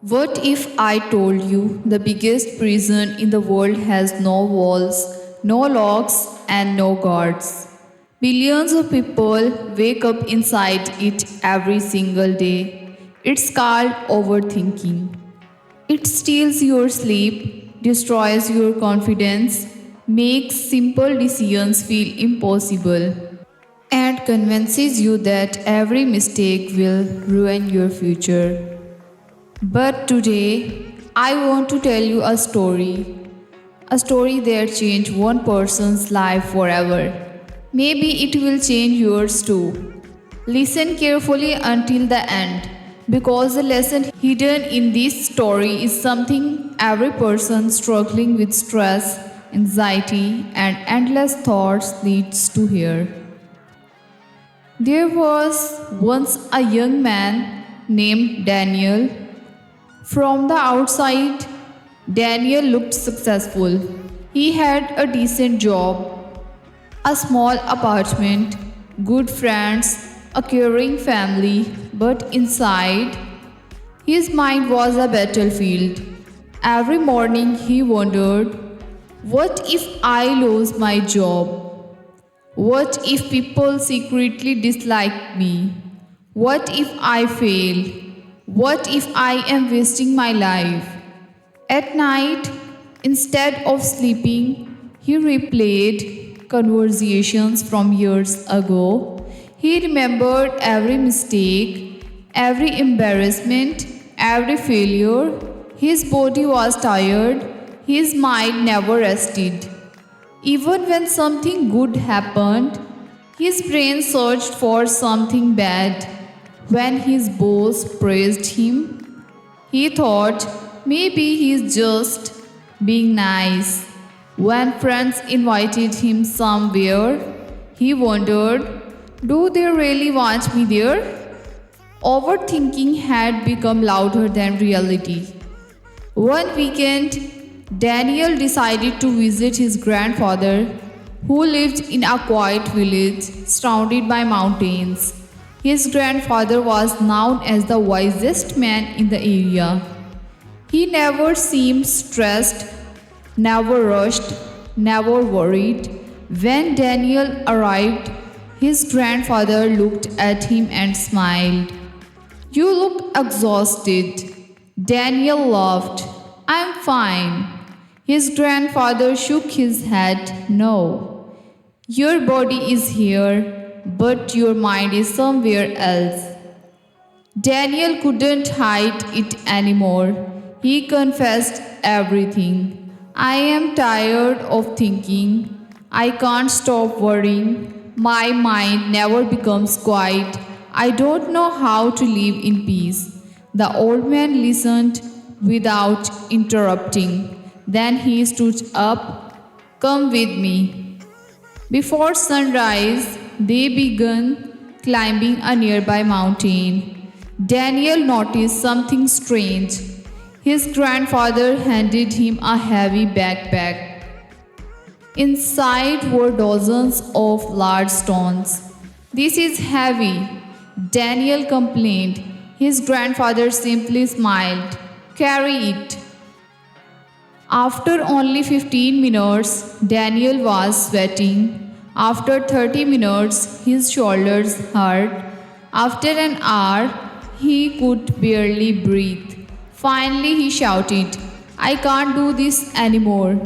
What if I told you the biggest prison in the world has no walls, no locks, and no guards? Billions of people wake up inside it every single day. It's called overthinking. It steals your sleep, destroys your confidence, makes simple decisions feel impossible, and convinces you that every mistake will ruin your future. But today, I want to tell you a story that changed one person's life forever. Maybe it will change yours too. Listen carefully until the end, because the lesson hidden in this story is something every person struggling with stress, anxiety, and endless thoughts needs to hear. There was once a young man named Daniel. From the outside, Daniel looked successful. He had a decent job, a small apartment, good friends, a caring family, but inside, his mind was a battlefield. Every morning he wondered, what if I lose my job? What if people secretly dislike me? What if I fail? What if I am wasting my life? At night, instead of sleeping, he replayed conversations from years ago. He remembered every mistake, every embarrassment, every failure. His body was tired, his mind never rested. Even when something good happened, his brain searched for something bad. When his boss praised him, he thought maybe he's just being nice. When friends invited him somewhere, he wondered, do they really want me there? Overthinking had become louder than reality. One weekend, Daniel decided to visit his grandfather, who lived in a quiet village surrounded by mountains. His grandfather was known as the wisest man in the area. He never seemed stressed, never rushed, never worried. When Daniel arrived, his grandfather looked at him and smiled. You look exhausted. Daniel laughed. I'm fine. His grandfather shook his head. No. Your body is here, but your mind is somewhere else. Daniel couldn't hide it anymore. He confessed everything. I am tired of thinking. I can't stop worrying. My mind never becomes quiet. I don't know how to live in peace. The old man listened without interrupting. Then he stood up. Come with me. Before sunrise, they began climbing a nearby mountain. Daniel noticed something strange. His grandfather handed him a heavy backpack. Inside were dozens of large stones. This is heavy, Daniel complained. His grandfather simply smiled. Carry it. After only 15 minutes, Daniel was sweating. After 30 minutes, his shoulders hurt. After an hour, he could barely breathe. Finally, he shouted, I can't do this anymore.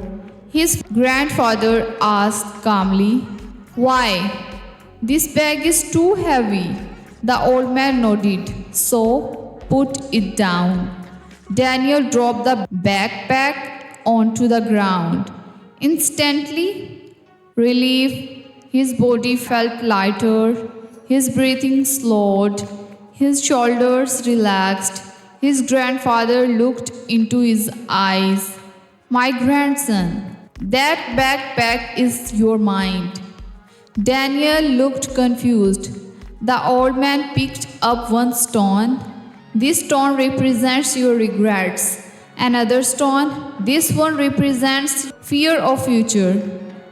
His grandfather asked calmly, why? This bag is too heavy. The old man nodded. So, put it down. Daniel dropped the backpack onto the ground. Instantly, relief, his body felt lighter, his breathing slowed, his shoulders relaxed. His grandfather looked into his eyes. My grandson, that backpack is your mind. Daniel looked confused. The old man picked up one stone. This stone represents your regrets. Another stone, this one represents fear of future.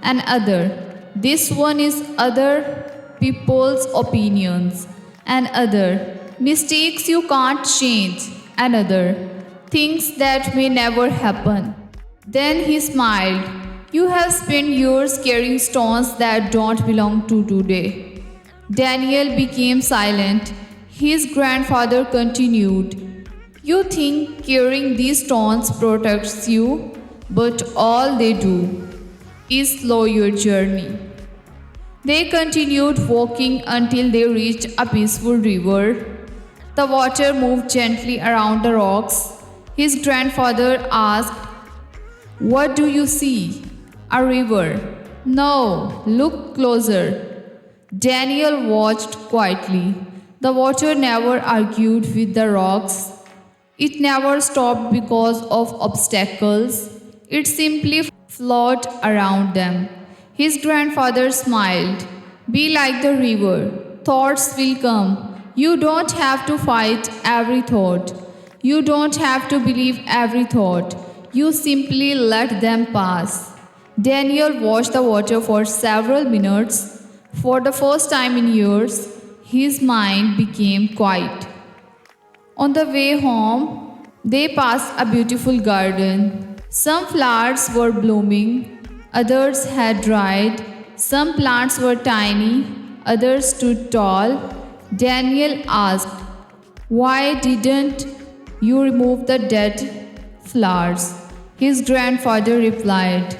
Another, this one is other people's opinions. Another, mistakes you can't change. Another, things that may never happen. Then he smiled. You have spent years carrying stones that don't belong to today. Daniel became silent. His grandfather continued. You think carrying these stones protects you, but all they do is slow your journey. They continued walking until they reached a peaceful river. The water moved gently around the rocks. His grandfather asked, what do you see? A river. No, look closer. Daniel watched quietly. The water never argued with the rocks. It never stopped because of obstacles. It simply flowed around them. His grandfather smiled. Be like the river. Thoughts will come. You don't have to fight every thought. You don't have to believe every thought. You simply let them pass. Daniel watched the water for several minutes. For the first time in years, his mind became quiet. On the way home, they passed a beautiful garden. Some flowers were blooming, others had dried. Some plants were tiny, others stood tall. Daniel asked, why didn't you remove the dead flowers? His grandfather replied,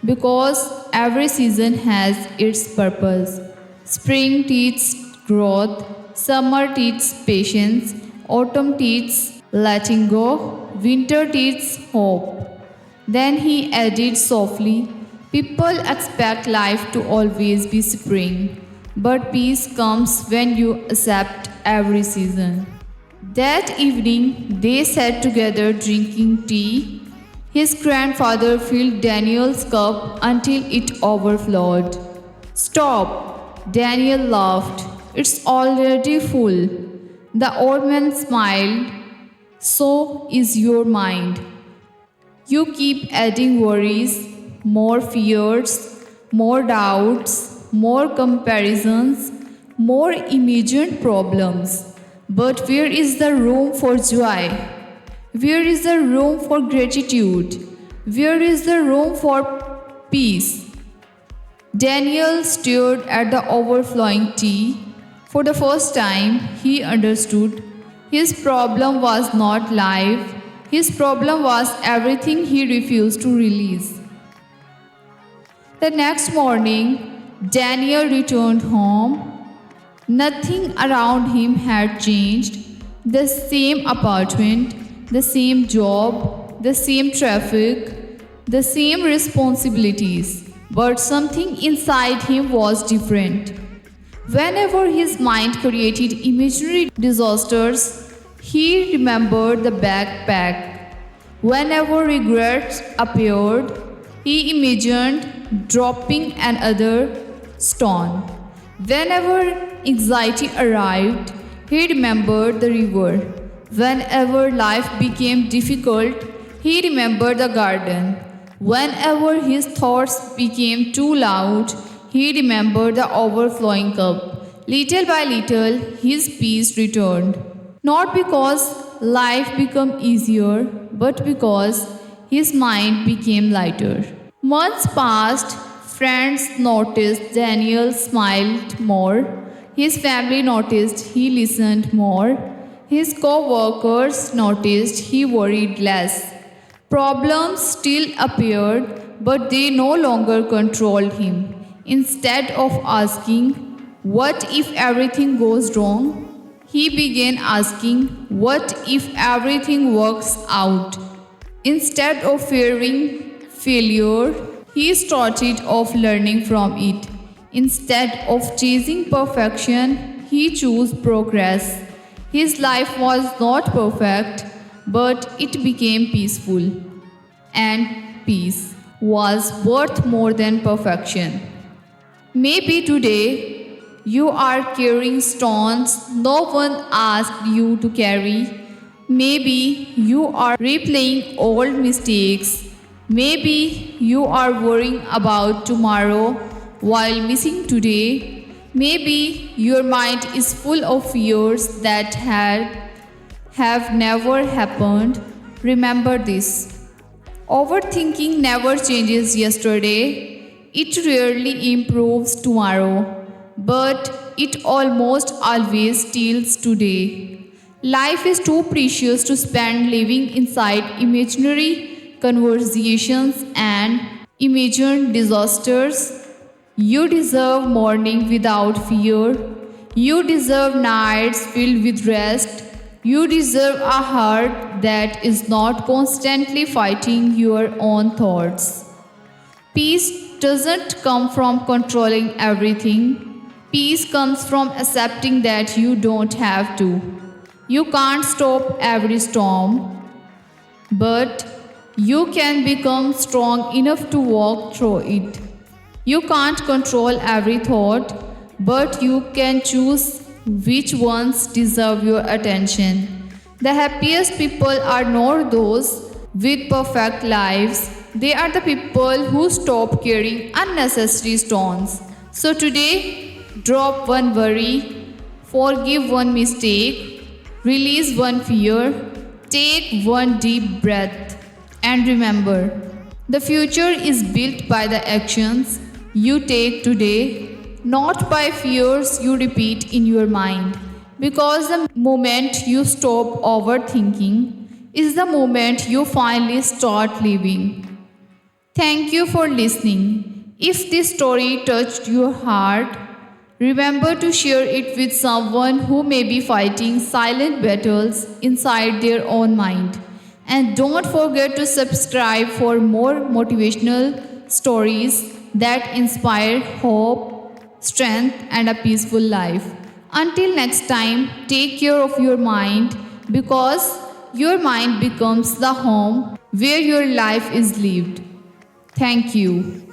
because every season has its purpose. Spring teaches growth, summer teaches patience, autumn teaches letting go, winter teaches hope. Then he added softly, people expect life to always be spring, but peace comes when you accept every season. That evening, they sat together drinking tea. His grandfather filled Daniel's cup until it overflowed. Stop! Daniel laughed. It's already full. The old man smiled. So is your mind. You keep adding worries, more fears, more doubts, more comparisons, more imagined problems. But where is the room for joy? Where is the room for gratitude? Where is the room for peace? Daniel stared at the overflowing tea. For the first time, he understood his problem was not life, his problem was everything he refused to release. The next morning, Daniel returned home. Nothing around him had changed. The same apartment, the same job, the same traffic, the same responsibilities. But something inside him was different. Whenever his mind created imaginary disasters, he remembered the backpack. Whenever regrets appeared, he imagined dropping another stone. Whenever anxiety arrived, he remembered the river. Whenever life became difficult, he remembered the garden. Whenever his thoughts became too loud, he remembered the overflowing cup. Little by little, his peace returned. Not because life became easier, but because his mind became lighter. Months passed. Friends noticed Daniel smiled more. His family noticed he listened more. His co-workers noticed he worried less. Problems still appeared, but they no longer controlled him. Instead of asking, what if everything goes wrong? He began asking, what if everything works out? Instead of fearing failure, he started off learning from it. Instead of chasing perfection, he chose progress. His life was not perfect, but it became peaceful. And peace was worth more than perfection. Maybe today you are carrying stones no one asked you to carry. Maybe you are replaying old mistakes. Maybe you are worrying about tomorrow while missing today. Maybe your mind is full of fears that have never happened. Remember this. Overthinking never changes yesterday, it rarely improves tomorrow, but it almost always steals today. Life is too precious to spend living inside imaginary conversations and imagined disasters. You deserve morning without fear. You deserve nights filled with rest. You deserve a heart that is not constantly fighting your own thoughts. Peace doesn't come from controlling everything. Peace comes from accepting that you don't have to. You can't stop every storm, but you can become strong enough to walk through it. You can't control every thought, but you can choose which ones deserve your attention. The happiest people are not those with perfect lives, they are the people who stop carrying unnecessary stones. So today, drop one worry, forgive one mistake, release one fear, take one deep breath, and remember the future is built by the actions you take today, not by fears you repeat in your mind. Because the moment you stop overthinking is the moment you finally start living. Thank you for listening. If this story touched your heart, remember to share it with someone who may be fighting silent battles inside their own mind. And don't forget to subscribe for more motivational stories that inspire hope, strength, and a peaceful life. Until next time, take care of your mind because your mind becomes the home where your life is lived. Thank you.